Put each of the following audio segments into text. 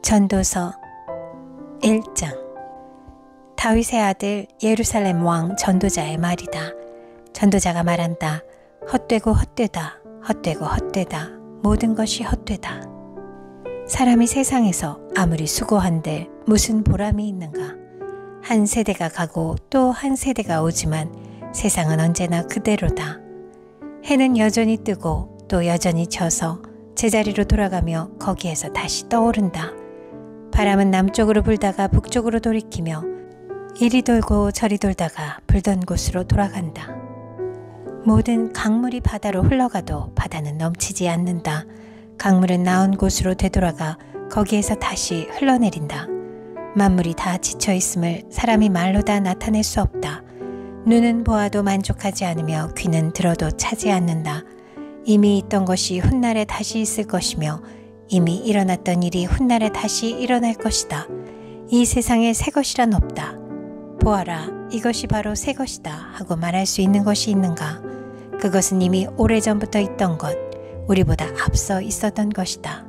전도서 1장. 다윗의 아들 예루살렘 왕 전도자의 말이다. 전도자가 말한다. 헛되고 헛되다. 헛되고 헛되다. 모든 것이 헛되다. 사람이 세상에서 아무리 수고한들 무슨 보람이 있는가. 한 세대가 가고 또 한 세대가 오지만 세상은 언제나 그대로다. 해는 여전히 뜨고 또 여전히 져서 제자리로 돌아가며 거기에서 다시 떠오른다. 바람은 남쪽으로 불다가 북쪽으로 돌이키며 이리 돌고 저리 돌다가 불던 곳으로 돌아간다. 모든 강물이 바다로 흘러가도 바다는 넘치지 않는다. 강물은 나온 곳으로 되돌아가 거기에서 다시 흘러내린다. 만물이 다 지쳐 있음을 사람이 말로 다 나타낼 수 없다. 눈은 보아도 만족하지 않으며 귀는 들어도 차지 않는다. 이미 있던 것이 훗날에 다시 있을 것이며 이미 일어났던 일이 훗날에 다시 일어날 것이다. 이 세상에 새 것이란 없다. 보아라, 이것이 바로 새 것이다 하고 말할 수 있는 것이 있는가? 그것은 이미 오래전부터 있던 것, 우리보다 앞서 있었던 것이다.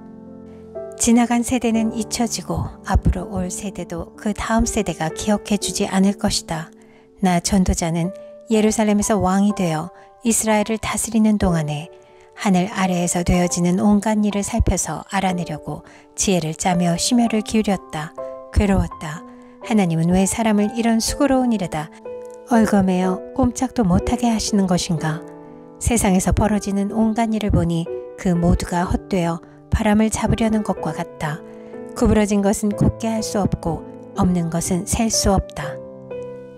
지나간 세대는 잊혀지고 앞으로 올 세대도 그 다음 세대가 기억해 주지 않을 것이다. 나 전도자는 예루살렘에서 왕이 되어 이스라엘을 다스리는 동안에 하늘 아래에서 되어지는 온갖 일을 살펴서 알아내려고 지혜를 짜며 심혈을 기울였다. 괴로웠다. 하나님은 왜 사람을 이런 수고로운 일에다 얼거매어 꼼짝도 못하게 하시는 것인가? 세상에서 벌어지는 온갖 일을 보니 그 모두가 헛되어 바람을 잡으려는 것과 같다. 구부러진 것은 곧게 할 수 없고 없는 것은 셀 수 없다.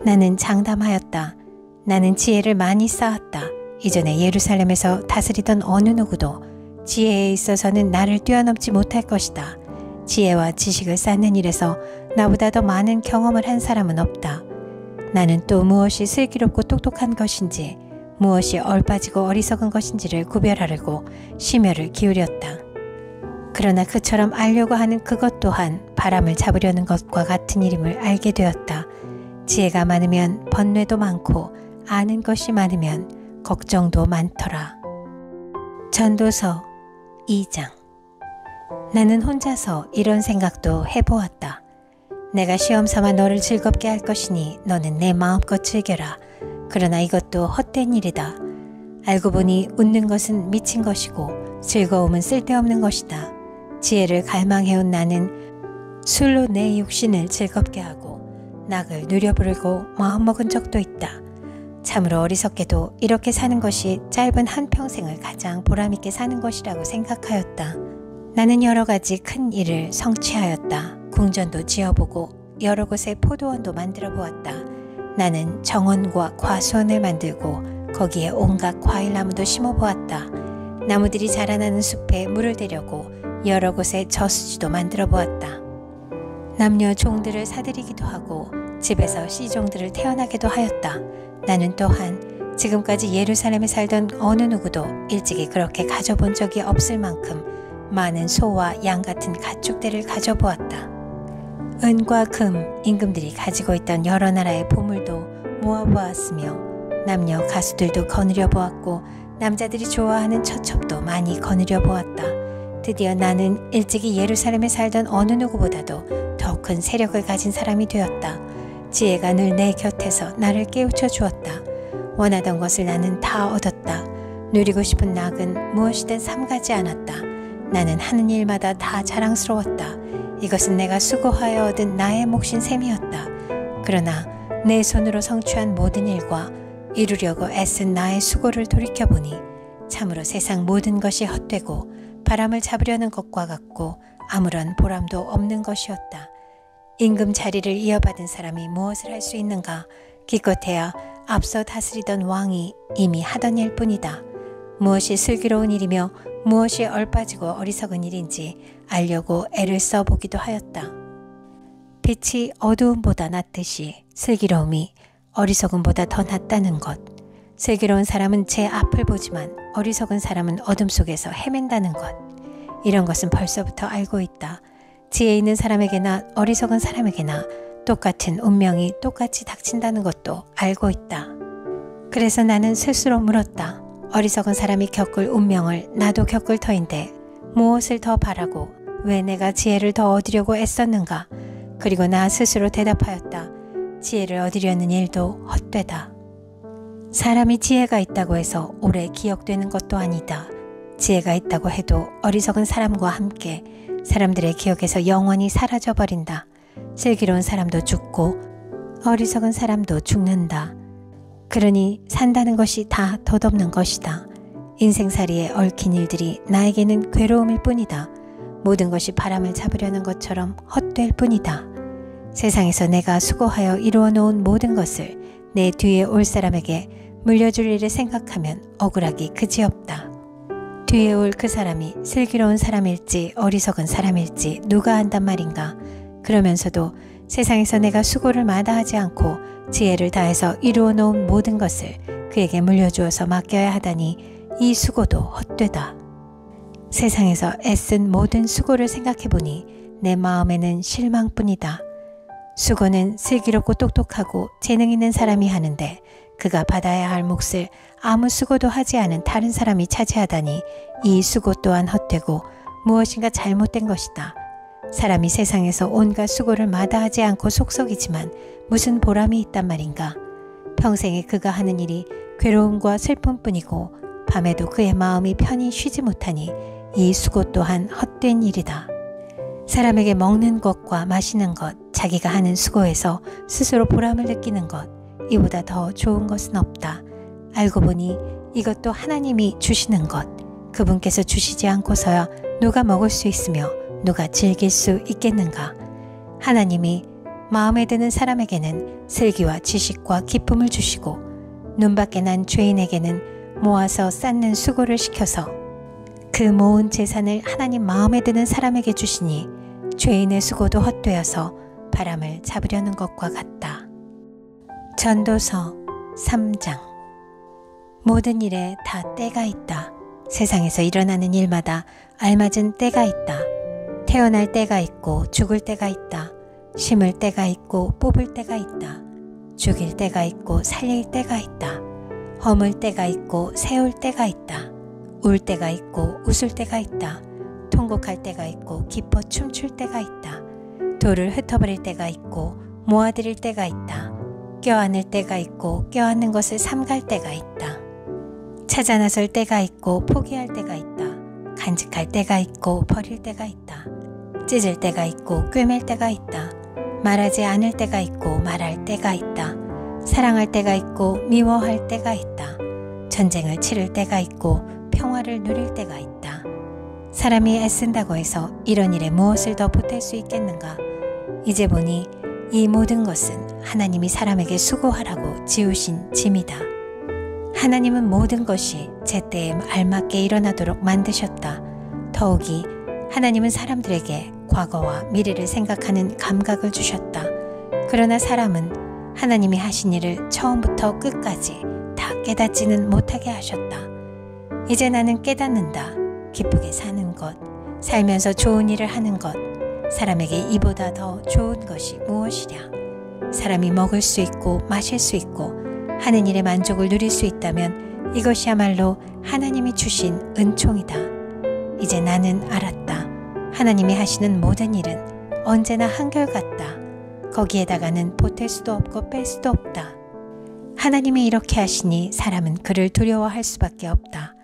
나는 장담하였다. 나는 지혜를 많이 쌓았다. 이전에 예루살렘에서 다스리던 어느 누구도 지혜에 있어서는 나를 뛰어넘지 못할 것이다. 지혜와 지식을 쌓는 일에서 나보다 더 많은 경험을 한 사람은 없다. 나는 또 무엇이 슬기롭고 똑똑한 것인지 무엇이 얼빠지고 어리석은 것인지를 구별하려고 심혈을 기울였다. 그러나 그처럼 알려고 하는 그것 또한 바람을 잡으려는 것과 같은 일임을 알게 되었다. 지혜가 많으면 번뇌도 많고 아는 것이 많으면 걱정도 많더라. 전도서 2장. 나는 혼자서 이런 생각도 해보았다. 내가 시험 삼아 너를 즐겁게 할 것이니 너는 내 마음껏 즐겨라. 그러나 이것도 헛된 일이다. 알고 보니 웃는 것은 미친 것이고 즐거움은 쓸데없는 것이다. 지혜를 갈망해온 나는 술로 내 육신을 즐겁게 하고 낙을 누려부르고 마음먹은 적도 있다. 참으로 어리석게도 이렇게 사는 것이 짧은 한평생을 가장 보람있게 사는 것이라고 생각하였다. 나는 여러 가지 큰 일을 성취하였다. 궁전도 지어보고 여러 곳에 포도원도 만들어 보았다. 나는 정원과 과수원을 만들고 거기에 온갖 과일나무도 심어보았다. 나무들이 자라나는 숲에 물을 대려고 여러 곳에 저수지도 만들어 보았다. 남녀 종들을 사들이기도 하고 집에서 씨종들을 태어나게도 하였다. 나는 또한 지금까지 예루살렘에 살던 어느 누구도 일찍이 그렇게 가져본 적이 없을 만큼 많은 소와 양 같은 가축들을 가져보았다. 은과 금, 임금들이 가지고 있던 여러 나라의 보물도 모아보았으며 남녀 가수들도 거느려 보았고 남자들이 좋아하는 처첩도 많이 거느려 보았다. 드디어 나는 일찍이 예루살렘에 살던 어느 누구보다도 더 큰 세력을 가진 사람이 되었다. 지혜가 늘 내 곁에서 나를 깨우쳐 주었다. 원하던 것을 나는 다 얻었다. 누리고 싶은 낙은 무엇이든 삼가지 않았다. 나는 하는 일마다 다 자랑스러웠다. 이것은 내가 수고하여 얻은 나의 몫인 셈이었다. 그러나 내 손으로 성취한 모든 일과 이루려고 애쓴 나의 수고를 돌이켜보니 참으로 세상 모든 것이 헛되고 바람을 잡으려는 것과 같고 아무런 보람도 없는 것이었다. 임금 자리를 이어받은 사람이 무엇을 할 수 있는가? 기껏해야 앞서 다스리던 왕이 이미 하던 일뿐이다. 무엇이 슬기로운 일이며 무엇이 얼빠지고 어리석은 일인지 알려고 애를 써보기도 하였다. 빛이 어두움보다 낫듯이 슬기로움이 어리석음보다 더 낫다는 것. 슬기로운 사람은 제 앞을 보지만 어리석은 사람은 어둠 속에서 헤맨다는 것. 이런 것은 벌써부터 알고 있다. 지혜 있는 사람에게나 어리석은 사람에게나 똑같은 운명이 똑같이 닥친다는 것도 알고 있다. 그래서 나는 스스로 물었다. 어리석은 사람이 겪을 운명을 나도 겪을 터인데 무엇을 더 바라고 왜 내가 지혜를 더 얻으려고 애썼는가? 그리고 나 스스로 대답하였다. 지혜를 얻으려는 일도 헛되다. 사람이 지혜가 있다고 해서 오래 기억되는 것도 아니다. 지혜가 있다고 해도 어리석은 사람과 함께 사람들의 기억에서 영원히 사라져버린다. 슬기로운 사람도 죽고 어리석은 사람도 죽는다. 그러니 산다는 것이 다 덧없는 것이다. 인생살이에 얽힌 일들이 나에게는 괴로움일 뿐이다. 모든 것이 바람을 잡으려는 것처럼 헛될 뿐이다. 세상에서 내가 수고하여 이루어 놓은 모든 것을 내 뒤에 올 사람에게 물려줄 일을 생각하면 억울하기 그지없다. 뒤에 올 그 사람이 슬기로운 사람일지 어리석은 사람일지 누가 안단 말인가. 그러면서도 세상에서 내가 수고를 마다하지 않고 지혜를 다해서 이루어 놓은 모든 것을 그에게 물려주어서 맡겨야 하다니 이 수고도 헛되다. 세상에서 애쓴 모든 수고를 생각해보니 내 마음에는 실망뿐이다. 수고는 슬기롭고 똑똑하고 재능 있는 사람이 하는데 그가 받아야 할 몫을 아무 수고도 하지 않은 다른 사람이 차지하다니 이 수고 또한 헛되고 무엇인가 잘못된 것이다. 사람이 세상에서 온갖 수고를 마다하지 않고 속썩이지만 무슨 보람이 있단 말인가. 평생에 그가 하는 일이 괴로움과 슬픔뿐이고 밤에도 그의 마음이 편히 쉬지 못하니 이 수고 또한 헛된 일이다. 사람에게 먹는 것과 마시는 것, 자기가 하는 수고에서 스스로 보람을 느끼는 것, 이보다 더 좋은 것은 없다. 알고 보니 이것도 하나님이 주시는 것, 그분께서 주시지 않고서야 누가 먹을 수 있으며 누가 즐길 수 있겠는가. 하나님이 마음에 드는 사람에게는 슬기와 지식과 기쁨을 주시고 눈밖에 난 죄인에게는 모아서 쌓는 수고를 시켜서 그 모은 재산을 하나님 마음에 드는 사람에게 주시니 죄인의 수고도 헛되어서 바람을 잡으려는 것과 같다. 전도서 3장. 모든 일에 다 때가 있다. 세상에서 일어나는 일마다 알맞은 때가 있다. 태어날 때가 있고 죽을 때가 있다. 심을 때가 있고 뽑을 때가 있다. 죽일 때가 있고 살릴 때가 있다. 허물 때가 있고 세울 때가 있다. 울 때가 있고 웃을 때가 있다. 통곡할 때가 있고 기뻐 춤출 때가 있다. 돌을 흩어버릴 때가 있고 모아들일 때가 있다. 껴안을 때가 있고 껴안는 것을 삼갈 때가 있다. 찾아 나설 때가 있고 포기할 때가 있다. 간직할 때가 있고 버릴 때가 있다. 찢을 때가 있고 꿰맬 때가 있다. 말하지 않을 때가 있고 말할 때가 있다. 사랑할 때가 있고 미워할 때가 있다. 전쟁을 치를 때가 있고 평화를 누릴 때가 있다. 사람이 애쓴다고 해서 이런 일에 무엇을 더 보탤 수 있겠는가. 이제 보니 이 모든 것은 하나님이 사람에게 수고하라고 지우신 짐이다. 하나님은 모든 것이 제때에 알맞게 일어나도록 만드셨다. 더욱이 하나님은 사람들에게 과거와 미래를 생각하는 감각을 주셨다. 그러나 사람은 하나님이 하신 일을 처음부터 끝까지 다 깨닫지는 못하게 하셨다. 이제 나는 깨닫는다. 기쁘게 사는 것, 살면서 좋은 일을 하는 것, 사람에게 이보다 더 좋은 것이 무엇이랴. 사람이 먹을 수 있고 마실 수 있고 하는 일에 만족을 누릴 수 있다면 이것이야말로 하나님이 주신 은총이다. 이제 나는 알았다. 하나님이 하시는 모든 일은 언제나 한결같다. 거기에다가는 보탤 수도 없고 뺄 수도 없다. 하나님이 이렇게 하시니 사람은 그를 두려워할 수밖에 없다.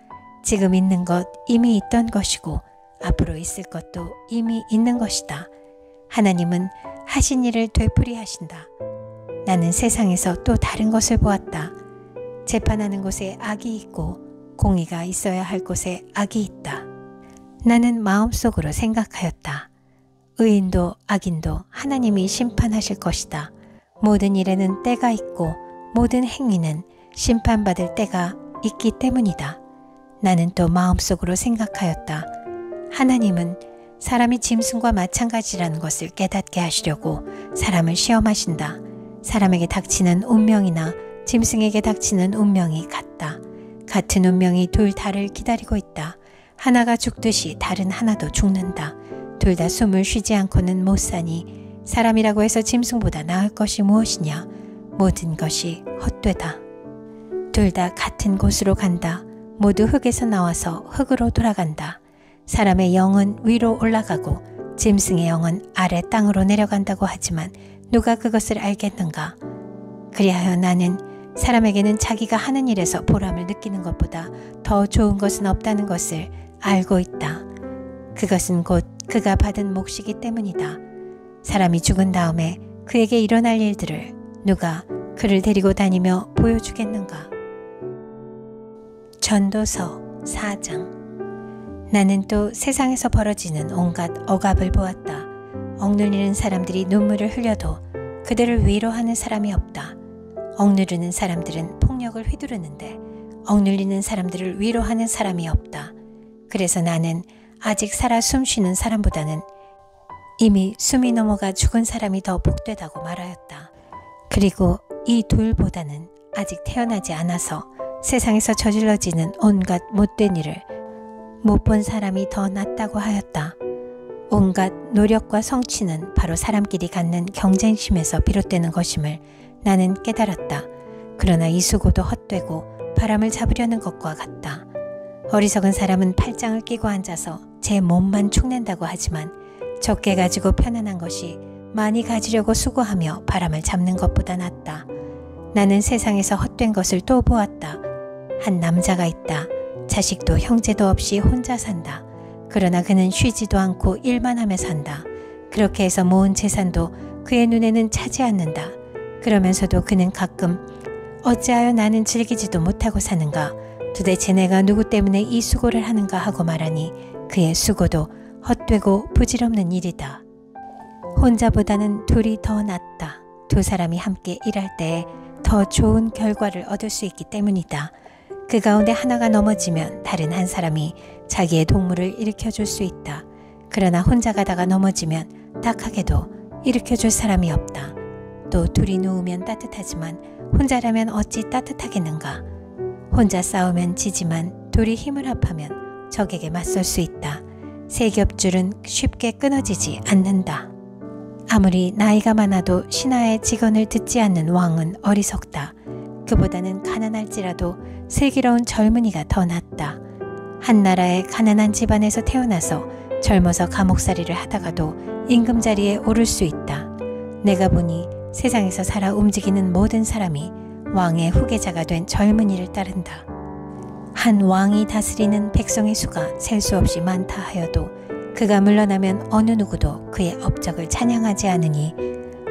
지금 있는 것 이미 있던 것이고 앞으로 있을 것도 이미 있는 것이다. 하나님은 하신 일을 되풀이하신다. 나는 세상에서 또 다른 것을 보았다. 재판하는 곳에 악이 있고 공의가 있어야 할 곳에 악이 있다. 나는 마음속으로 생각하였다. 의인도 악인도 하나님이 심판하실 것이다. 모든 일에는 때가 있고 모든 행위는 심판받을 때가 있기 때문이다. 나는 또 마음속으로 생각하였다. 하나님은 사람이 짐승과 마찬가지라는 것을 깨닫게 하시려고 사람을 시험하신다. 사람에게 닥치는 운명이나 짐승에게 닥치는 운명이 같다. 같은 운명이 둘 다를 기다리고 있다. 하나가 죽듯이 다른 하나도 죽는다. 둘 다 숨을 쉬지 않고는 못 사니 사람이라고 해서 짐승보다 나을 것이 무엇이냐. 모든 것이 헛되다. 둘 다 같은 곳으로 간다. 모두 흙에서 나와서 흙으로 돌아간다. 사람의 영은 위로 올라가고 짐승의 영은 아래 땅으로 내려간다고 하지만 누가 그것을 알겠는가? 그리하여 나는 사람에게는 자기가 하는 일에서 보람을 느끼는 것보다 더 좋은 것은 없다는 것을 알고 있다. 그것은 곧 그가 받은 몫이기 때문이다. 사람이 죽은 다음에 그에게 일어날 일들을 누가 그를 데리고 다니며 보여주겠는가? 전도서 4장. 나는 또 세상에서 벌어지는 온갖 억압을 보았다. 억눌리는 사람들이 눈물을 흘려도 그들을 위로하는 사람이 없다. 억누르는 사람들은 폭력을 휘두르는데 억눌리는 사람들을 위로하는 사람이 없다. 그래서 나는 아직 살아 숨쉬는 사람보다는 이미 숨이 넘어가 죽은 사람이 더 복되다고 말하였다. 그리고 이 둘보다는 아직 태어나지 않아서 세상에서 저질러지는 온갖 못된 일을 못 본 사람이 더 낫다고 하였다. 온갖 노력과 성취는 바로 사람끼리 갖는 경쟁심에서 비롯되는 것임을 나는 깨달았다. 그러나 이 수고도 헛되고 바람을 잡으려는 것과 같다. 어리석은 사람은 팔짱을 끼고 앉아서 제 몸만 축낸다고 하지만 적게 가지고 편안한 것이 많이 가지려고 수고하며 바람을 잡는 것보다 낫다. 나는 세상에서 헛된 것을 또 보았다. 한 남자가 있다. 자식도 형제도 없이 혼자 산다. 그러나 그는 쉬지도 않고 일만 하며 산다. 그렇게 해서 모은 재산도 그의 눈에는 차지 않는다. 그러면서도 그는 가끔 어찌하여 나는 즐기지도 못하고 사는가? 도대체 내가 누구 때문에 이 수고를 하는가 하고 말하니 그의 수고도 헛되고 부질없는 일이다. 혼자보다는 둘이 더 낫다. 두 사람이 함께 일할 때에 더 좋은 결과를 얻을 수 있기 때문이다. 그 가운데 하나가 넘어지면 다른 한 사람이 자기의 동물을 일으켜줄 수 있다. 그러나 혼자 가다가 넘어지면 딱하게도 일으켜줄 사람이 없다. 또 둘이 누우면 따뜻하지만 혼자라면 어찌 따뜻하겠는가? 혼자 싸우면 지지만 둘이 힘을 합하면 적에게 맞설 수 있다. 세 겹줄은 쉽게 끊어지지 않는다. 아무리 나이가 많아도 신하의 직언을 듣지 않는 왕은 어리석다. 그보다는 가난할지라도 슬기로운 젊은이가 더 낫다. 한 나라의 가난한 집안에서 태어나서 젊어서 감옥살이를 하다가도 임금자리에 오를 수 있다. 내가 보니 세상에서 살아 움직이는 모든 사람이 왕의 후계자가 된 젊은이를 따른다. 한 왕이 다스리는 백성의 수가 셀 수 없이 많다 하여도 그가 물러나면 어느 누구도 그의 업적을 찬양하지 않으니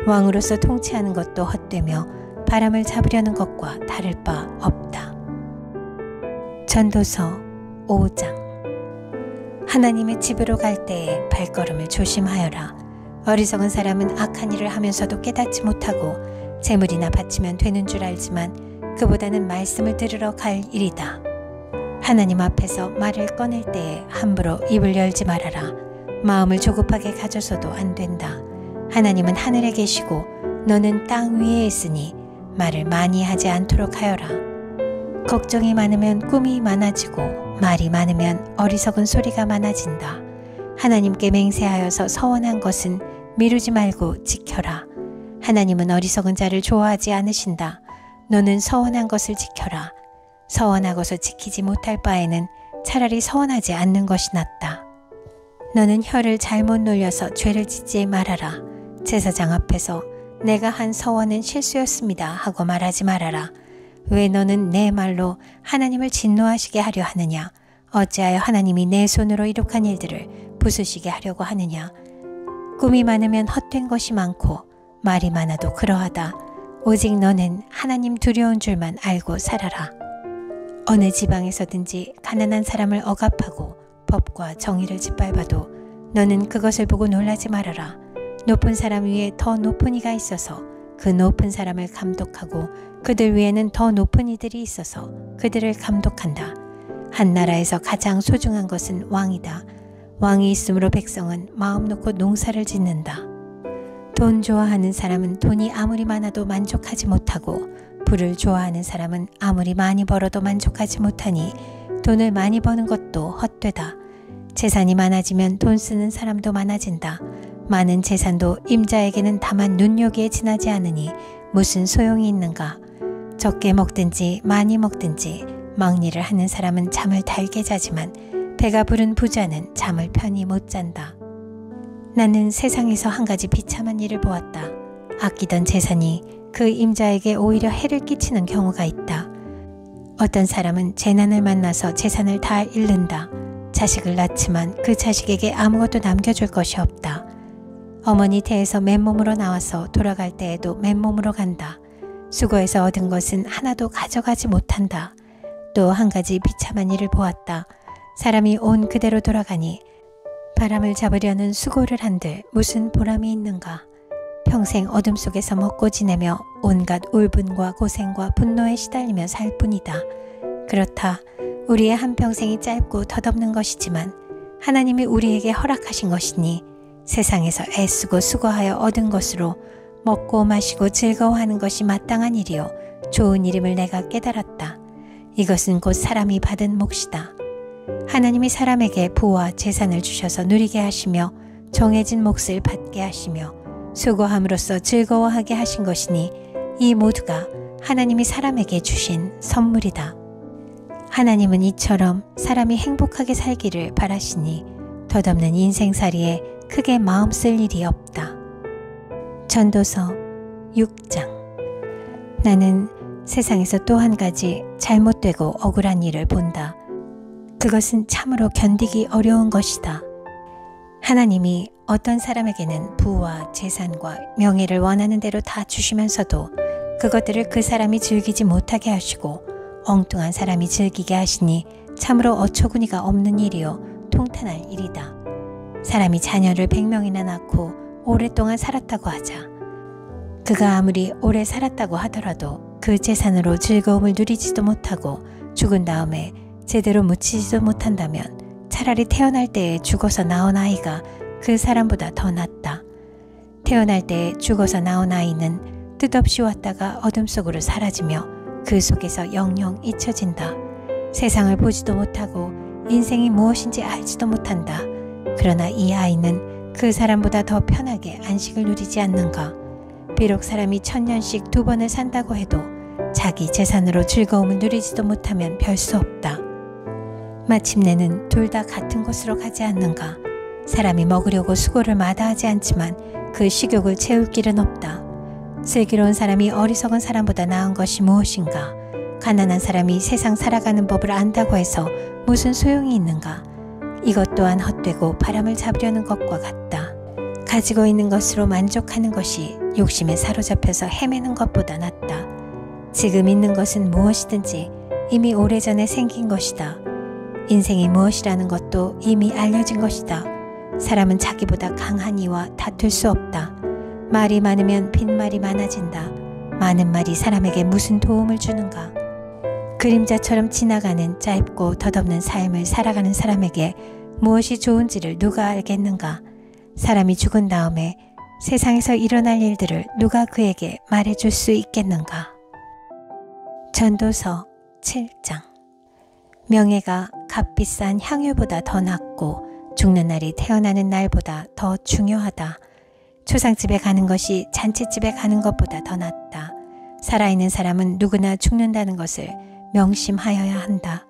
왕으로서 통치하는 것도 헛되며 바람을 잡으려는 것과 다를 바 없다. 전도서 5장. 하나님의 집으로 갈 때에 발걸음을 조심하여라. 어리석은 사람은 악한 일을 하면서도 깨닫지 못하고 재물이나 바치면 되는 줄 알지만 그보다는 말씀을 들으러 갈 일이다. 하나님 앞에서 말을 꺼낼 때에 함부로 입을 열지 말아라. 마음을 조급하게 가져서도 안 된다. 하나님은 하늘에 계시고 너는 땅 위에 있으니 말을 많이 하지 않도록 하여라. 걱정이 많으면 꿈이 많아지고 말이 많으면 어리석은 소리가 많아진다. 하나님께 맹세하여서 서원한 것은 미루지 말고 지켜라. 하나님은 어리석은 자를 좋아하지 않으신다. 너는 서원한 것을 지켜라. 서원하고서 지키지 못할 바에는 차라리 서원하지 않는 것이 낫다. 너는 혀를 잘못 놀려서 죄를 짓지 말아라. 제사장 앞에서 내가 한 서원은 실수였습니다 하고 말하지 말아라. 왜 너는 내 말로 하나님을 진노하시게 하려 하느냐? 어찌하여 하나님이 내 손으로 이룩한 일들을 부수시게 하려고 하느냐? 꿈이 많으면 헛된 것이 많고 말이 많아도 그러하다. 오직 너는 하나님 두려운 줄만 알고 살아라. 어느 지방에서든지 가난한 사람을 억압하고 법과 정의를 짓밟아도 너는 그것을 보고 놀라지 말아라. 높은 사람 위에 더 높은 이가 있어서 그 높은 사람을 감독하고 그들 위에는 더 높은 이들이 있어서 그들을 감독한다. 한 나라에서 가장 소중한 것은 왕이다. 왕이 있으므로 백성은 마음 놓고 농사를 짓는다. 돈 좋아하는 사람은 돈이 아무리 많아도 만족하지 못하고 부를 좋아하는 사람은 아무리 많이 벌어도 만족하지 못하니 돈을 많이 버는 것도 헛되다. 재산이 많아지면 돈 쓰는 사람도 많아진다. 많은 재산도 임자에게는 다만 눈요기에 지나지 않으니 무슨 소용이 있는가. 적게 먹든지 많이 먹든지 막리를 하는 사람은 잠을 달게 자지만 배가 부른 부자는 잠을 편히 못 잔다. 나는 세상에서 한 가지 비참한 일을 보았다. 아끼던 재산이 그 임자에게 오히려 해를 끼치는 경우가 있다. 어떤 사람은 재난을 만나서 재산을 다 잃는다. 자식을 낳지만 그 자식에게 아무것도 남겨줄 것이 없다. 어머니 태에서 맨몸으로 나와서 돌아갈 때에도 맨몸으로 간다. 수고해서 얻은 것은 하나도 가져가지 못한다. 또 한 가지 비참한 일을 보았다. 사람이 온 그대로 돌아가니 바람을 잡으려는 수고를 한들 무슨 보람이 있는가. 평생 어둠 속에서 먹고 지내며 온갖 울분과 고생과 분노에 시달리며 살 뿐이다. 그렇다. 우리의 한평생이 짧고 덧없는 것이지만 하나님이 우리에게 허락하신 것이니 세상에서 애쓰고 수고하여 얻은 것으로 먹고 마시고 즐거워하는 것이 마땅한 일이요 좋은 일임을 내가 깨달았다. 이것은 곧 사람이 받은 몫이다. 하나님이 사람에게 부와 재산을 주셔서 누리게 하시며 정해진 몫을 받게 하시며 수고함으로써 즐거워하게 하신 것이니 이 모두가 하나님이 사람에게 주신 선물이다. 하나님은 이처럼 사람이 행복하게 살기를 바라시니 덧없는 인생살이에 크게 마음 쓸 일이 없다. 전도서 6장. 나는 세상에서 또 한 가지 잘못되고 억울한 일을 본다. 그것은 참으로 견디기 어려운 것이다. 하나님이 어떤 사람에게는 부와 재산과 명예를 원하는 대로 다 주시면서도 그것들을 그 사람이 즐기지 못하게 하시고 엉뚱한 사람이 즐기게 하시니 참으로 어처구니가 없는 일이요 통탄할 일이다. 사람이 자녀를 100명이나 낳고 오랫동안 살았다고 하자. 그가 아무리 오래 살았다고 하더라도 그 재산으로 즐거움을 누리지도 못하고 죽은 다음에 제대로 묻히지도 못한다면 차라리 태어날 때에 죽어서 나온 아이가 그 사람보다 더 낫다. 태어날 때에 죽어서 나온 아이는 뜻없이 왔다가 어둠 속으로 사라지며 그 속에서 영영 잊혀진다. 세상을 보지도 못하고 인생이 무엇인지 알지도 못한다. 그러나 이 아이는 그 사람보다 더 편하게 안식을 누리지 않는가. 비록 사람이 1000년씩 2번을 산다고 해도 자기 재산으로 즐거움을 누리지도 못하면 별 수 없다. 마침내는 둘 다 같은 곳으로 가지 않는가. 사람이 먹으려고 수고를 마다하지 않지만 그 식욕을 채울 길은 없다. 슬기로운 사람이 어리석은 사람보다 나은 것이 무엇인가. 가난한 사람이 세상 살아가는 법을 안다고 해서 무슨 소용이 있는가. 이것 또한 헛되고 바람을 잡으려는 것과 같다. 가지고 있는 것으로 만족하는 것이 욕심에 사로잡혀서 헤매는 것보다 낫다. 지금 있는 것은 무엇이든지 이미 오래전에 생긴 것이다. 인생이 무엇이라는 것도 이미 알려진 것이다. 사람은 자기보다 강한 이와 다툴 수 없다. 말이 많으면 빈말이 많아진다. 많은 말이 사람에게 무슨 도움을 주는가. 그림자처럼 지나가는 짧고 덧없는 삶을 살아가는 사람에게 무엇이 좋은지를 누가 알겠는가. 사람이 죽은 다음에 세상에서 일어날 일들을 누가 그에게 말해줄 수 있겠는가. 전도서 7장. 명예가 값비싼 향유보다 더 낫고 죽는 날이 태어나는 날보다 더 중요하다. 초상집에 가는 것이 잔치집에 가는 것보다 더 낫다. 살아있는 사람은 누구나 죽는다는 것을 명심하여야 한다.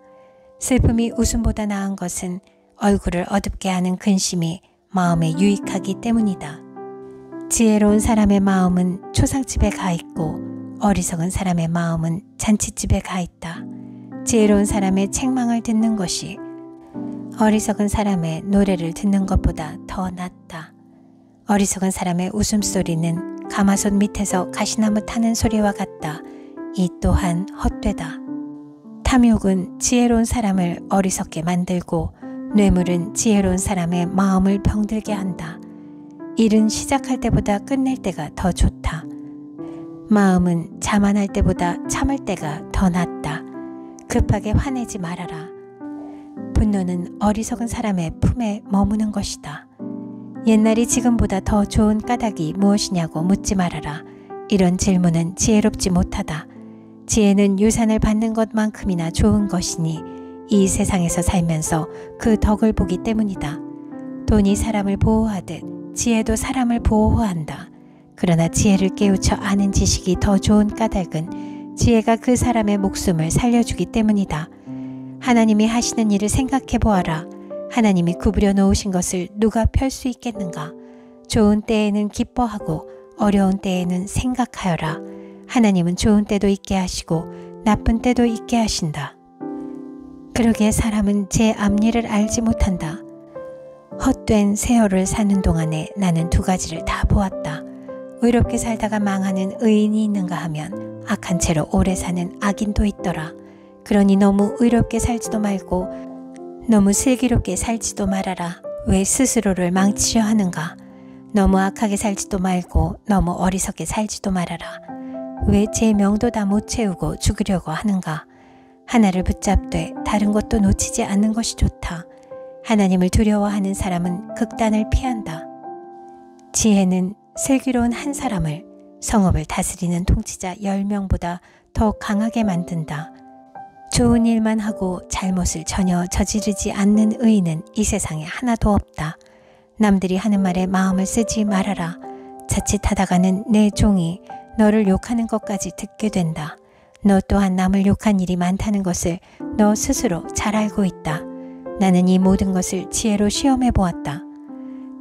슬픔이 웃음보다 나은 것은 얼굴을 어둡게 하는 근심이 마음에 유익하기 때문이다. 지혜로운 사람의 마음은 초상집에 가 있고 어리석은 사람의 마음은 잔치집에 가 있다. 지혜로운 사람의 책망을 듣는 것이 어리석은 사람의 노래를 듣는 것보다 더 낫다. 어리석은 사람의 웃음소리는 가마솥 밑에서 가시나무 타는 소리와 같다. 이 또한 헛되다. 탐욕은 지혜로운 사람을 어리석게 만들고 뇌물은 지혜로운 사람의 마음을 병들게 한다. 일은 시작할 때보다 끝낼 때가 더 좋다. 마음은 자만할 때보다 참을 때가 더 낫다. 급하게 화내지 말아라. 분노는 어리석은 사람의 품에 머무는 것이다. 옛날이 지금보다 더 좋은 까닭이 무엇이냐고 묻지 말아라. 이런 질문은 지혜롭지 못하다. 지혜는 유산을 받는 것만큼이나 좋은 것이니 이 세상에서 살면서 그 덕을 보기 때문이다. 돈이 사람을 보호하듯 지혜도 사람을 보호한다. 그러나 지혜를 깨우쳐 아는 지식이 더 좋은 까닭은 지혜가 그 사람의 목숨을 살려주기 때문이다. 하나님이 하시는 일을 생각해 보아라. 하나님이 구부려 놓으신 것을 누가 펼 수 있겠는가? 좋은 때에는 기뻐하고 어려운 때에는 생각하여라. 하나님은 좋은 때도 있게 하시고 나쁜 때도 있게 하신다. 그러기에 사람은 제 앞일을 알지 못한다. 헛된 세월을 사는 동안에 나는 두 가지를 다 보았다. 의롭게 살다가 망하는 의인이 있는가 하면 악한 채로 오래 사는 악인도 있더라. 그러니 너무 의롭게 살지도 말고 너무 슬기롭게 살지도 말아라. 왜 스스로를 망치려 하는가? 너무 악하게 살지도 말고 너무 어리석게 살지도 말아라. 왜 제 명도 다 못 채우고 죽으려고 하는가? 하나를 붙잡되 다른 것도 놓치지 않는 것이 좋다. 하나님을 두려워하는 사람은 극단을 피한다. 지혜는 슬기로운 한 사람을 성읍을 다스리는 통치자 10명보다 더 강하게 만든다. 좋은 일만 하고 잘못을 전혀 저지르지 않는 의인은 이 세상에 하나도 없다. 남들이 하는 말에 마음을 쓰지 말아라. 자칫하다가는 내 종이 너를 욕하는 것까지 듣게 된다. 너 또한 남을 욕한 일이 많다는 것을 너 스스로 잘 알고 있다. 나는 이 모든 것을 지혜로 시험해 보았다.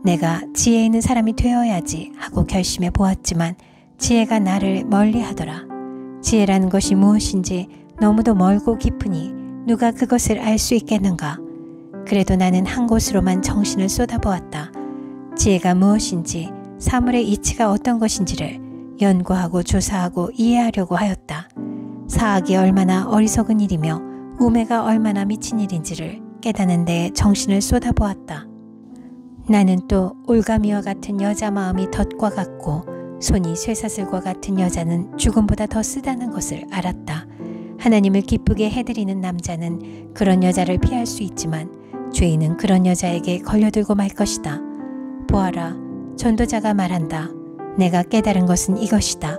내가 지혜 있는 사람이 되어야지 하고 결심해 보았지만 지혜가 나를 멀리하더라. 지혜라는 것이 무엇인지 너무도 멀고 깊으니 누가 그것을 알 수 있겠는가? 그래도 나는 한 곳으로만 정신을 쏟아보았다. 지혜가 무엇인지 사물의 이치가 어떤 것인지를 연구하고 조사하고 이해하려고 하였다. 사악이 얼마나 어리석은 일이며 우매가 얼마나 미친 일인지를 깨닫는 데에 정신을 쏟아보았다. 나는 또 올가미와 같은 여자 마음이 덫과 같고 손이 쇠사슬과 같은 여자는 죽음보다 더 쓰다는 것을 알았다. 하나님을 기쁘게 해드리는 남자는 그런 여자를 피할 수 있지만 죄인은 그런 여자에게 걸려들고 말 것이다. 보아라, 전도자가 말한다. 내가 깨달은 것은 이것이다.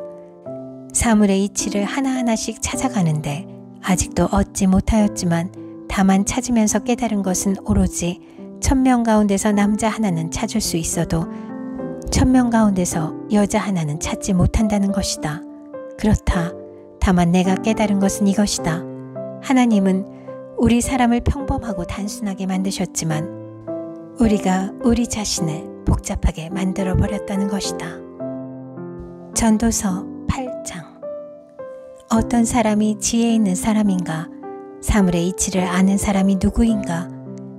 사물의 이치를 하나하나씩 찾아가는데 아직도 얻지 못하였지만 다만 찾으면서 깨달은 것은 오로지 1000명 가운데서 남자 하나는 찾을 수 있어도 1000명 가운데서 여자 하나는 찾지 못한다는 것이다. 그렇다. 다만 내가 깨달은 것은 이것이다. 하나님은 우리 사람을 평범하고 단순하게 만드셨지만 우리가 우리 자신을 복잡하게 만들어버렸다는 것이다. 전도서 8장. 어떤 사람이 지혜 있는 사람인가? 사물의 이치를 아는 사람이 누구인가?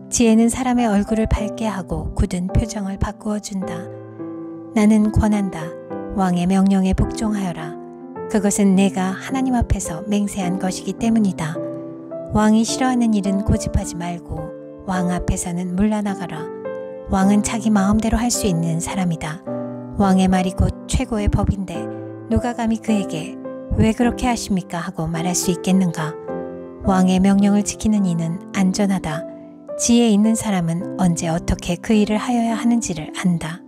지혜는 사람의 얼굴을 밝게 하고 굳은 표정을 바꾸어 준다. 나는 권한다. 왕의 명령에 복종하여라. 그것은 내가 하나님 앞에서 맹세한 것이기 때문이다. 왕이 싫어하는 일은 고집하지 말고 왕 앞에서는 물러나가라. 왕은 자기 마음대로 할 수 있는 사람이다. 왕의 말이 곧 최고의 법인데 누가 감히 그에게 왜 그렇게 하십니까 하고 말할 수 있겠는가? 왕의 명령을 지키는 이는 안전하다. 지혜 있는 사람은 언제 어떻게 그 일을 하여야 하는지를 안다.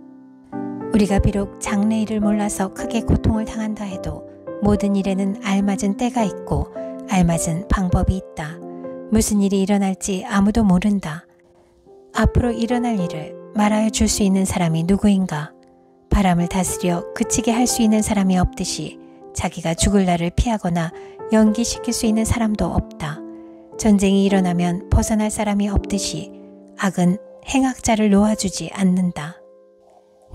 우리가 비록 장래일을 몰라서 크게 고통을 당한다 해도 모든 일에는 알맞은 때가 있고 알맞은 방법이 있다. 무슨 일이 일어날지 아무도 모른다. 앞으로 일어날 일을 말하여 줄 수 있는 사람이 누구인가? 바람을 다스려 그치게 할 수 있는 사람이 없듯이 자기가 죽을 날을 피하거나 연기시킬 수 있는 사람도 없다. 전쟁이 일어나면 벗어날 사람이 없듯이 악은 행악자를 놓아주지 않는다.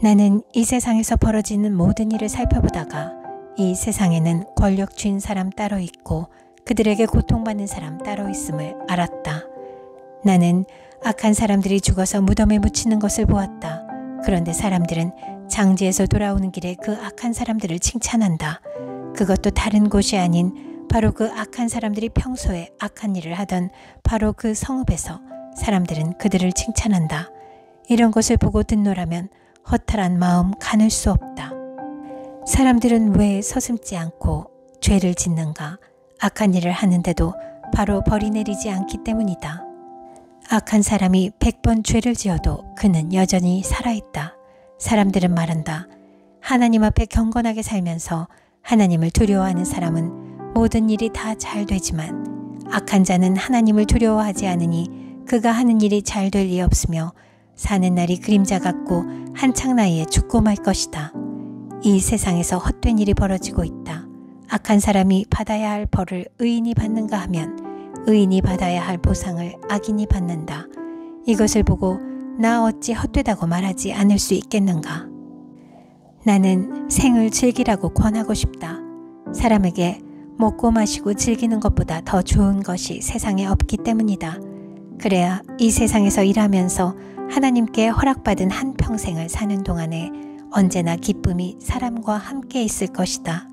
나는 이 세상에서 벌어지는 모든 일을 살펴보다가 이 세상에는 권력 쥔 사람 따로 있고 그들에게 고통받는 사람 따로 있음을 알았다. 나는 악한 사람들이 죽어서 무덤에 묻히는 것을 보았다. 그런데 사람들은 장지에서 돌아오는 길에 그 악한 사람들을 칭찬한다. 그것도 다른 곳이 아닌 바로 그 악한 사람들이 평소에 악한 일을 하던 바로 그 성읍에서 사람들은 그들을 칭찬한다. 이런 것을 보고 듣노라면 허탈한 마음 가눌 수 없다. 사람들은 왜 서슴지 않고 죄를 짓는가? 악한 일을 하는데도 바로 벌이 내리지 않기 때문이다. 악한 사람이 100번 죄를 지어도 그는 여전히 살아있다. 사람들은 말한다. 하나님 앞에 경건하게 살면서 하나님을 두려워하는 사람은 모든 일이 다 잘 되지만 악한 자는 하나님을 두려워하지 않으니 그가 하는 일이 잘 될 리 없으며 사는 날이 그림자 같고 한창 나이에 죽고 말 것이다. 이 세상에서 헛된 일이 벌어지고 있다. 악한 사람이 받아야 할 벌을 의인이 받는가 하면 의인이 받아야 할 보상을 악인이 받는다. 이것을 보고 나 어찌 헛되다고 말하지 않을 수 있겠는가. 나는 생을 즐기라고 권하고 싶다. 사람에게 먹고 마시고 즐기는 것보다 더 좋은 것이 세상에 없기 때문이다. 그래야 이 세상에서 일하면서 하나님께 허락받은 한평생을 사는 동안에 언제나 기쁨이 사람과 함께 있을 것이다.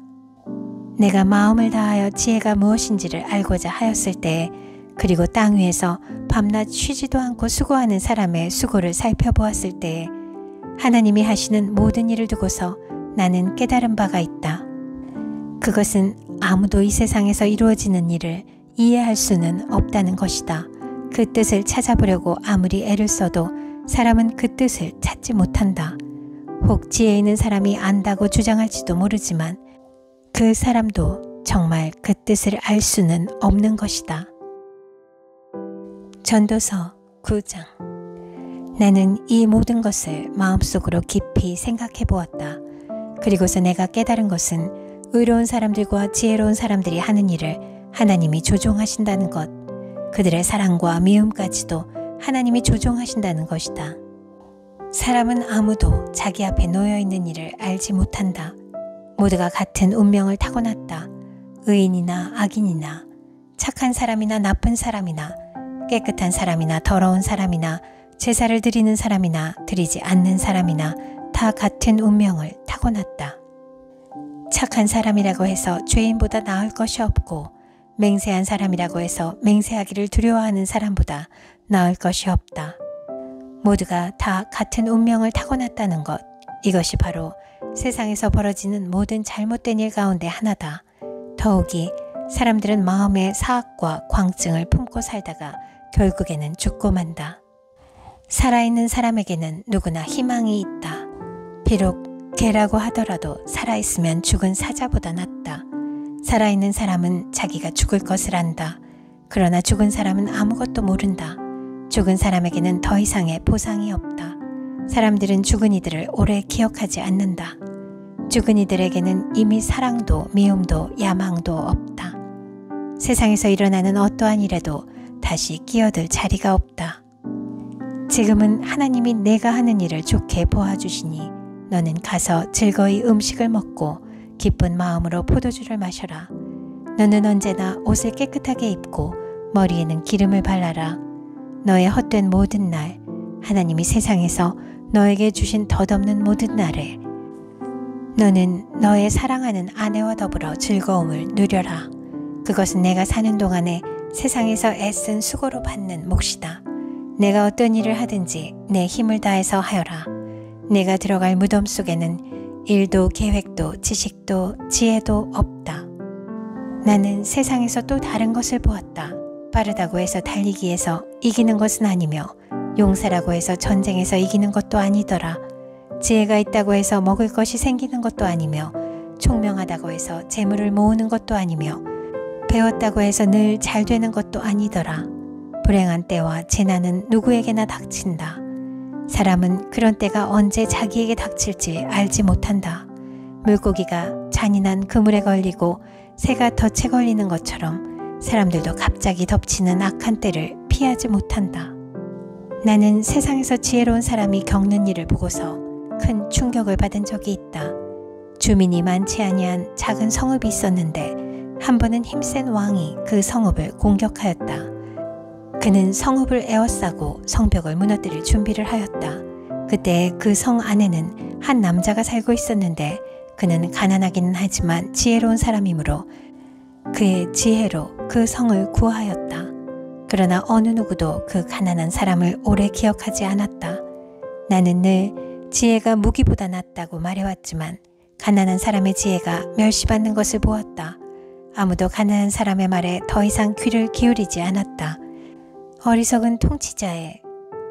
내가 마음을 다하여 지혜가 무엇인지를 알고자 하였을 때에, 그리고 땅 위에서 밤낮 쉬지도 않고 수고하는 사람의 수고를 살펴보았을 때에 하나님이 하시는 모든 일을 두고서 나는 깨달은 바가 있다. 그것은 아무도 이 세상에서 이루어지는 일을 이해할 수는 없다는 것이다. 그 뜻을 찾아보려고 아무리 애를 써도 사람은 그 뜻을 찾지 못한다. 혹 지혜 있는 사람이 안다고 주장할지도 모르지만 그 사람도 정말 그 뜻을 알 수는 없는 것이다. 전도서 9장. 나는 이 모든 것을 마음속으로 깊이 생각해 보았다. 그리고서 내가 깨달은 것은 의로운 사람들과 지혜로운 사람들이 하는 일을 하나님이 조종하신다는 것, 그들의 사랑과 미움까지도 하나님이 조종하신다는 것이다. 사람은 아무도 자기 앞에 놓여있는 일을 알지 못한다. 모두가 같은 운명을 타고났다. 의인이나 악인이나 착한 사람이나 나쁜 사람이나 깨끗한 사람이나 더러운 사람이나 제사를 드리는 사람이나 드리지 않는 사람이나 다 같은 운명을 타고났다. 착한 사람이라고 해서 죄인보다 나을 것이 없고 맹세한 사람이라고 해서 맹세하기를 두려워하는 사람보다 나을 것이 없다. 모두가 다 같은 운명을 타고났다는 것, 이것이 바로 세상에서 벌어지는 모든 잘못된 일 가운데 하나다. 더욱이 사람들은 마음의 사악과 광증을 품고 살다가 결국에는 죽고 만다. 살아있는 사람에게는 누구나 희망이 있다. 비록 개라고 하더라도 살아있으면 죽은 사자보다 낫다. 살아있는 사람은 자기가 죽을 것을 안다. 그러나 죽은 사람은 아무것도 모른다. 죽은 사람에게는 더 이상의 보상이 없다. 사람들은 죽은 이들을 오래 기억하지 않는다. 죽은 이들에게는 이미 사랑도 미움도 야망도 없다. 세상에서 일어나는 어떠한 일에도 다시 끼어들 자리가 없다. 지금은 하나님이 내가 하는 일을 좋게 보아주시니 너는 가서 즐거이 음식을 먹고 기쁜 마음으로 포도주를 마셔라. 너는 언제나 옷을 깨끗하게 입고 머리에는 기름을 발라라. 너의 헛된 모든 날, 하나님이 세상에서 너에게 주신 덧없는 모든 날에 너는 너의 사랑하는 아내와 더불어 즐거움을 누려라. 그것은 내가 사는 동안에 세상에서 애쓴 수고로 받는 몫이다. 내가 어떤 일을 하든지 내 힘을 다해서 하여라. 내가 들어갈 무덤 속에는 일도 계획도 지식도 지혜도 없다. 나는 세상에서 또 다른 것을 보았다. 빠르다고 해서 달리기에서 이기는 것은 아니며 용사라고 해서 전쟁에서 이기는 것도 아니더라. 지혜가 있다고 해서 먹을 것이 생기는 것도 아니며 총명하다고 해서 재물을 모으는 것도 아니며 배웠다고 해서 늘 잘 되는 것도 아니더라. 불행한 때와 재난은 누구에게나 닥친다. 사람은 그런 때가 언제 자기에게 닥칠지 알지 못한다. 물고기가 잔인한 그물에 걸리고 새가 덫에 걸리는 것처럼 사람들도 갑자기 덮치는 악한 때를 피하지 못한다. 나는 세상에서 지혜로운 사람이 겪는 일을 보고서 큰 충격을 받은 적이 있다. 주민이 많지 아니한 작은 성읍이 있었는데 한 번은 힘센 왕이 그 성읍을 공격하였다. 그는 성읍을 에워싸고 성벽을 무너뜨릴 준비를 하였다. 그때 그 성 안에는 한 남자가 살고 있었는데 그는 가난하기는 하지만 지혜로운 사람이므로 그의 지혜로 그 성을 구하였다. 그러나 어느 누구도 그 가난한 사람을 오래 기억하지 않았다. 나는 늘 지혜가 무기보다 낫다고 말해왔지만 가난한 사람의 지혜가 멸시받는 것을 보았다. 아무도 가난한 사람의 말에 더 이상 귀를 기울이지 않았다. 어리석은 통치자의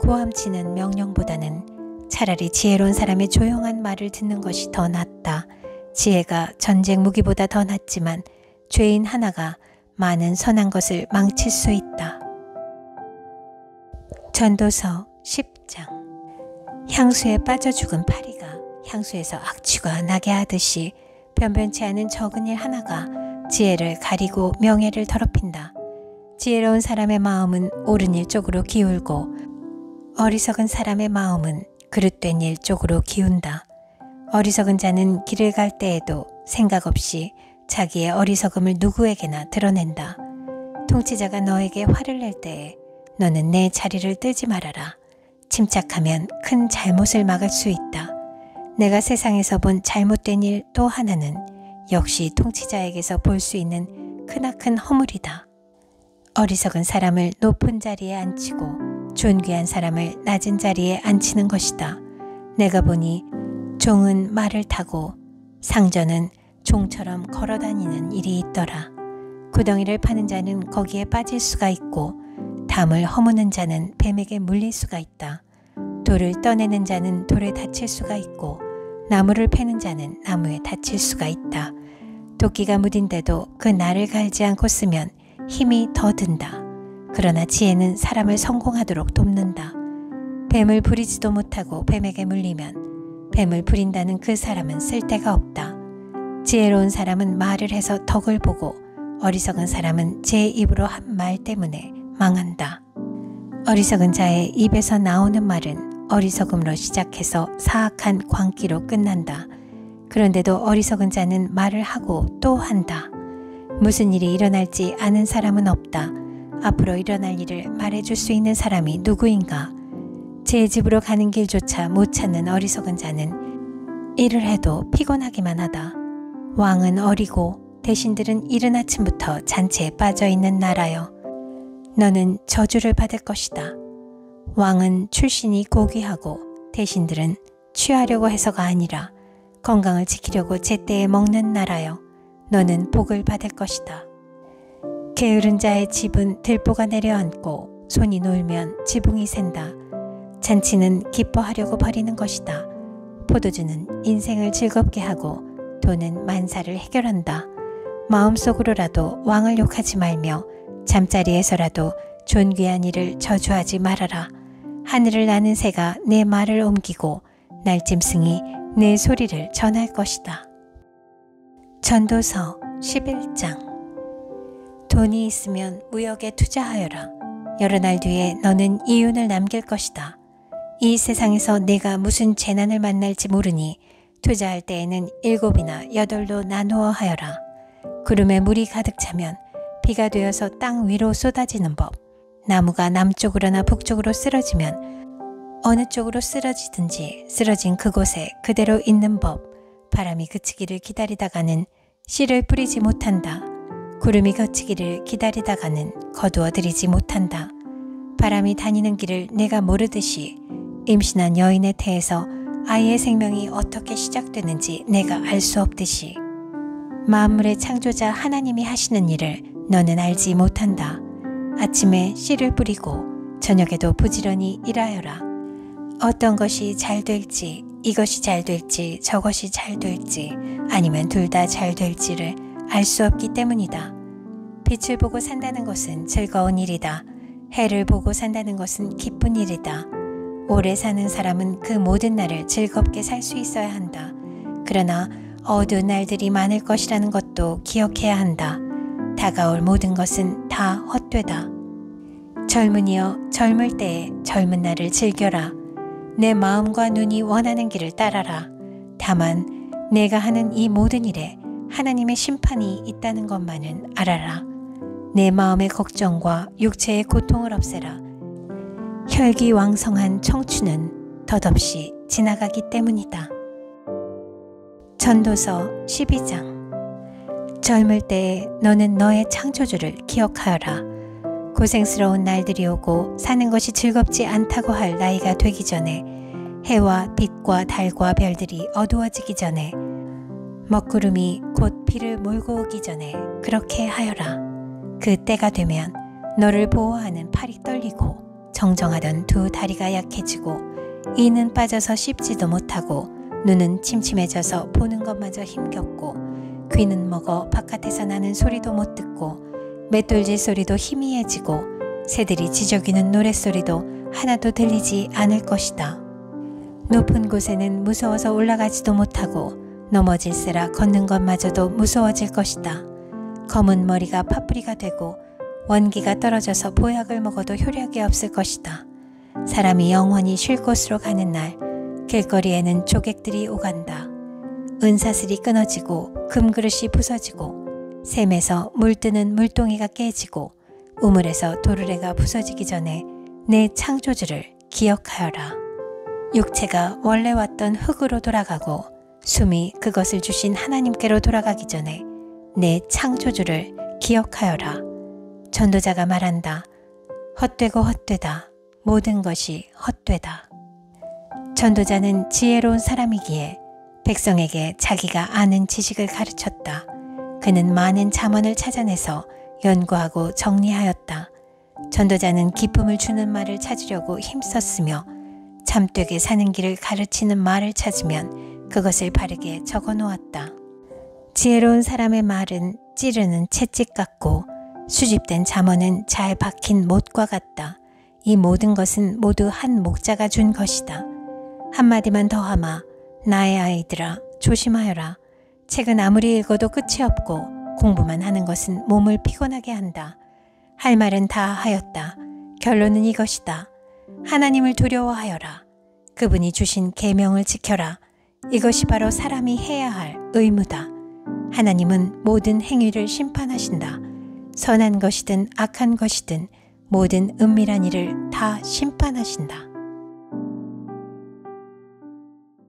고함치는 명령보다는 차라리 지혜로운 사람의 조용한 말을 듣는 것이 더 낫다. 지혜가 전쟁 무기보다 더 낫지만 죄인 하나가 많은 선한 것을 망칠 수 있다. 전도서 10장. 향수에 빠져 죽은 파리가 향수에서 악취가 나게 하듯이 변변치 않은 적은 일 하나가 지혜를 가리고 명예를 더럽힌다. 지혜로운 사람의 마음은 옳은 일 쪽으로 기울고 어리석은 사람의 마음은 그릇된 일 쪽으로 기운다. 어리석은 자는 길을 갈 때에도 생각 없이 자기의 어리석음을 누구에게나 드러낸다. 통치자가 너에게 화를 낼 때에 너는 내 자리를 뜨지 말아라. 침착하면 큰 잘못을 막을 수 있다. 내가 세상에서 본 잘못된 일 또 하나는 역시 통치자에게서 볼 수 있는 크나큰 허물이다. 어리석은 사람을 높은 자리에 앉히고 존귀한 사람을 낮은 자리에 앉히는 것이다. 내가 보니 종은 말을 타고 상전은 종처럼 걸어다니는 일이 있더라. 구덩이를 파는 자는 거기에 빠질 수가 있고 담을 허무는 자는 뱀에게 물릴 수가 있다. 돌을 떠내는 자는 돌에 다칠 수가 있고 나무를 패는 자는 나무에 다칠 수가 있다. 도끼가 무딘데도 그 날을 갈지 않고 쓰면 힘이 더 든다. 그러나 지혜는 사람을 성공하도록 돕는다. 뱀을 부리지도 못하고 뱀에게 물리면 뱀을 부린다는 그 사람은 쓸데가 없다. 지혜로운 사람은 말을 해서 덕을 보고 어리석은 사람은 제 입으로 한 말 때문에 망한다. 어리석은 자의 입에서 나오는 말은 어리석음으로 시작해서 사악한 광기로 끝난다. 그런데도 어리석은 자는 말을 하고 또 한다. 무슨 일이 일어날지 아는 사람은 없다. 앞으로 일어날 일을 말해줄 수 있는 사람이 누구인가? 제 집으로 가는 길조차 못 찾는 어리석은 자는 일을 해도 피곤하기만 하다. 왕은 어리고 대신들은 이른 아침부터 잔치에 빠져있는 나라여. 너는 저주를 받을 것이다. 왕은 출신이 고귀하고 대신들은 취하려고 해서가 아니라 건강을 지키려고 제때에 먹는 나라여. 너는 복을 받을 것이다. 게으른 자의 집은 들보가 내려앉고 손이 놀면 지붕이 샌다. 잔치는 기뻐하려고 벌이는 것이다. 포도주는 인생을 즐겁게 하고 돈은 만사를 해결한다. 마음속으로라도 왕을 욕하지 말며 잠자리에서라도 존귀한 이를 저주하지 말아라. 하늘을 나는 새가 내 말을 옮기고 날짐승이 내 소리를 전할 것이다. 전도서 11장. 돈이 있으면 무역에 투자하여라. 여러 날 뒤에 너는 이윤을 남길 것이다. 이 세상에서 내가 무슨 재난을 만날지 모르니 투자할 때에는 7이나 8로 나누어 하여라. 구름에 물이 가득 차면 비가 되어서 땅 위로 쏟아지는 법. 나무가 남쪽으로나 북쪽으로 쓰러지면 어느 쪽으로 쓰러지든지 쓰러진 그곳에 그대로 있는 법. 바람이 그치기를 기다리다가는 씨를 뿌리지 못한다. 구름이 그치기를 기다리다가는 거두어들이지 못한다. 바람이 다니는 길을 내가 모르듯이 임신한 여인의 태에서 아이의 생명이 어떻게 시작되는지 내가 알 수 없듯이 만물의 창조자 하나님이 하시는 일을 너는 알지 못한다. 아침에 씨를 뿌리고 저녁에도 부지런히 일하여라. 어떤 것이 잘 될지, 이것이 잘 될지, 저것이 잘 될지, 아니면 둘 다 잘 될지를 알 수 없기 때문이다. 빛을 보고 산다는 것은 즐거운 일이다. 해를 보고 산다는 것은 기쁜 일이다. 오래 사는 사람은 그 모든 날을 즐겁게 살 수 있어야 한다. 그러나 어두운 날들이 많을 것이라는 것도 기억해야 한다. 다가올 모든 것은 다 헛되다. 젊은이여, 젊을 때에 젊은 날을 즐겨라. 내 마음과 눈이 원하는 길을 따라라. 다만 내가 하는 이 모든 일에 하나님의 심판이 있다는 것만은 알아라. 내 마음의 걱정과 육체의 고통을 없애라. 혈기왕성한 청춘은 덧없이 지나가기 때문이다. 전도서 12장. 젊을 때에 너는 너의 창조주를 기억하여라. 고생스러운 날들이 오고 사는 것이 즐겁지 않다고 할 나이가 되기 전에, 해와 빛과 달과 별들이 어두워지기 전에, 먹구름이 곧 비를 몰고 오기 전에 그렇게 하여라. 그 때가 되면 너를 보호하는 팔이 떨리고 정정하던 두 다리가 약해지고 이는 빠져서 씹지도 못하고 눈은 침침해져서 보는 것마저 힘겹고 귀는 먹어 바깥에서 나는 소리도 못 듣고 맷돌질 소리도 희미해지고 새들이 지저귀는 노랫소리도 하나도 들리지 않을 것이다. 높은 곳에는 무서워서 올라가지도 못하고 넘어질세라 걷는 것마저도 무서워질 것이다. 검은 머리가 파뿌리가 되고 원기가 떨어져서 보약을 먹어도 효력이 없을 것이다. 사람이 영원히 쉴 곳으로 가는 날 길거리에는 조객들이 오간다. 은사슬이 끊어지고 금그릇이 부서지고 샘에서 물뜨는 물동이가 깨지고 우물에서 도르래가 부서지기 전에 내 창조주를 기억하여라. 육체가 원래 왔던 흙으로 돌아가고 숨이 그것을 주신 하나님께로 돌아가기 전에 내 창조주를 기억하여라. 전도자가 말한다. 헛되고 헛되다. 모든 것이 헛되다. 전도자는 지혜로운 사람이기에 백성에게 자기가 아는 지식을 가르쳤다. 그는 많은 잠언을 찾아내서 연구하고 정리하였다. 전도자는 기쁨을 주는 말을 찾으려고 힘썼으며 참되게 사는 길을 가르치는 말을 찾으면 그것을 바르게 적어 놓았다. 지혜로운 사람의 말은 찌르는 채찍 같고 수집된 잠언은 잘 박힌 못과 같다. 이 모든 것은 모두 한 목자가 준 것이다. 한마디만 더하마. 나의 아이들아 조심하여라. 책은 아무리 읽어도 끝이 없고 공부만 하는 것은 몸을 피곤하게 한다. 할 말은 다 하였다. 결론은 이것이다. 하나님을 두려워하여라. 그분이 주신 계명을 지켜라. 이것이 바로 사람이 해야 할 의무다. 하나님은 모든 행위를 심판하신다. 선한 것이든 악한 것이든 모든 은밀한 일을 다 심판하신다.